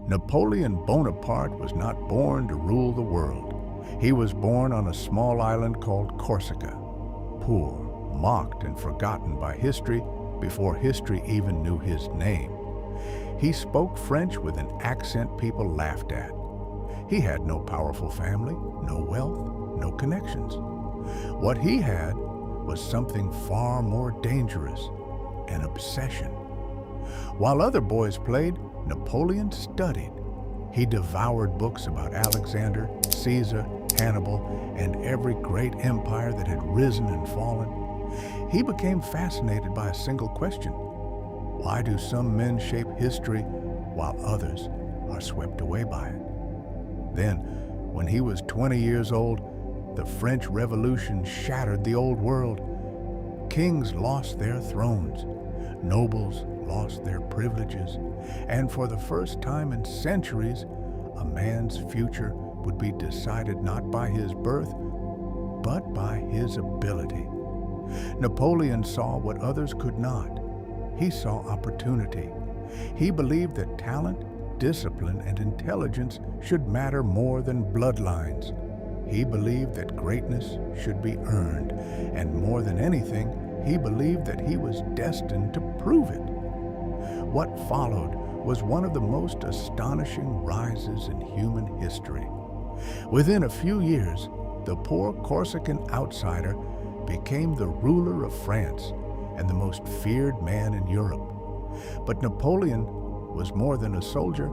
Napoleon Bonaparte was not born to rule the world. He was born on a small island called Corsica, poor, mocked, and forgotten by history before history even knew his name. He spoke French with an accent people laughed at. He had no powerful family, no wealth, no connections. What he had was something far more dangerous, an obsession. While other boys played, Napoleon studied. He devoured books about Alexander, Caesar, Hannibal, and every great empire that had risen and fallen. He became fascinated by a single question. Why do some men shape history while others are swept away by it? Then, when he was 20 years old, the French Revolution shattered the old world. Kings lost their thrones, nobles lost their privileges, and for the first time in centuries, a man's future would be decided not by his birth, but by his ability. Napoleon saw what others could not. He saw opportunity. He believed that talent, discipline, and intelligence should matter more than bloodlines. He believed that greatness should be earned, and more than anything, he believed that he was destined to prove it. What followed was one of the most astonishing rises in human history. Within a few years, the poor Corsican outsider became the ruler of France and the most feared man in Europe. But Napoleon was more than a soldier.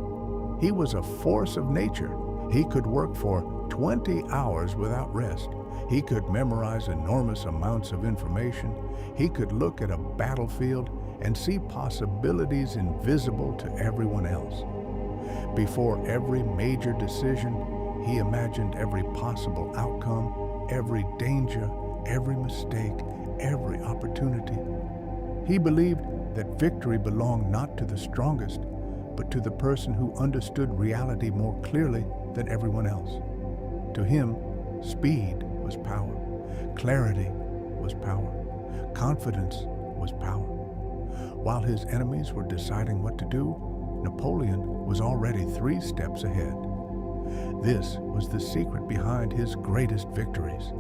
He was a force of nature. He could work for 20 hours without rest. He could memorize enormous amounts of information. He could look at a battlefield and see possibilities invisible to everyone else. Before every major decision, he imagined every possible outcome, every danger, every mistake, every opportunity. He believed that victory belonged not to the strongest, but to the person who understood reality more clearly than everyone else. To him, speed was power, clarity was power, confidence was power. While his enemies were deciding what to do, Napoleon was already 3 steps ahead. This was the secret behind his greatest victories.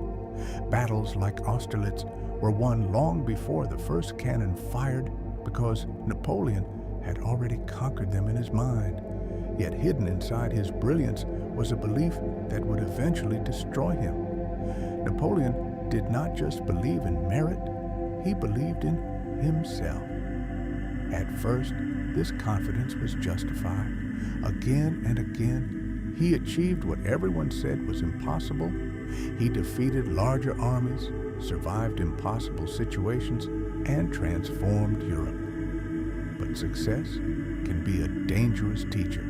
Battles like Austerlitz were won long before the first cannon fired because Napoleon had already conquered them in his mind. Yet hidden inside his brilliance was a belief that would eventually destroy him. Napoleon did not just believe in merit, he believed in himself. At first, this confidence was justified. Again and again, he achieved what everyone said was impossible. He defeated larger armies, survived impossible situations, and transformed Europe. But success can be a dangerous teacher.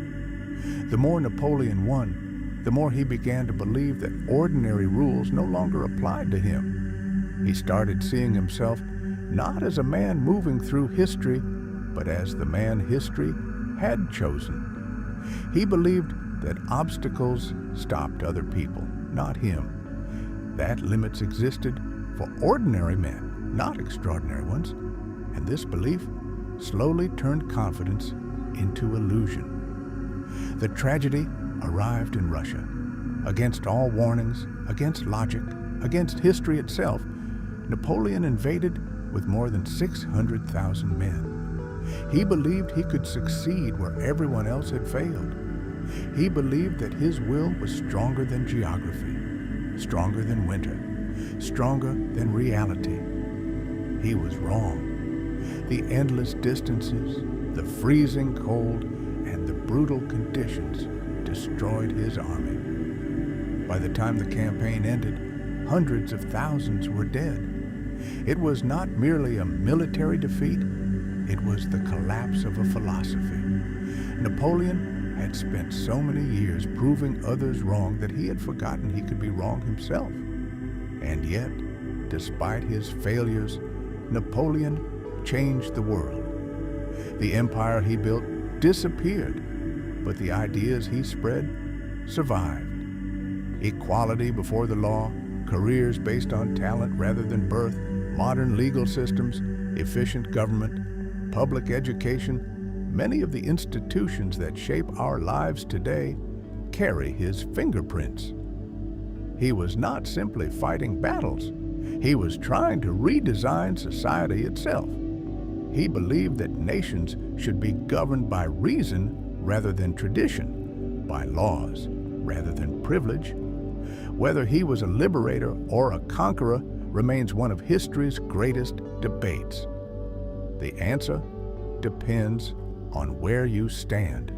The more Napoleon won, the more he began to believe that ordinary rules no longer applied to him. He started seeing himself not as a man moving through history, but as the man history had chosen. He believed that obstacles stopped other people, not him. That limits existed for ordinary men, not extraordinary ones. And this belief slowly turned confidence into illusion. The tragedy arrived in Russia. Against all warnings, against logic, against history itself, Napoleon invaded with more than 600,000 men. He believed he could succeed where everyone else had failed. He believed that his will was stronger than geography, stronger than winter, stronger than reality. He was wrong. The endless distances, the freezing cold, and the brutal conditions destroyed his army. By the time the campaign ended, hundreds of thousands were dead. It was not merely a military defeat, it was the collapse of a philosophy. Napoleon had spent so many years proving others wrong that he had forgotten he could be wrong himself. And yet, despite his failures, Napoleon changed the world. The empire he built disappeared, but the ideas he spread survived. Equality before the law, careers based on talent rather than birth, modern legal systems, efficient government, public education, many of the institutions that shape our lives today carry his fingerprints. He was not simply fighting battles. He was trying to redesign society itself. He believed that nations should be governed by reason rather than tradition, by laws rather than privilege. Whether he was a liberator or a conqueror remains one of history's greatest debates. The answer depends on where you stand.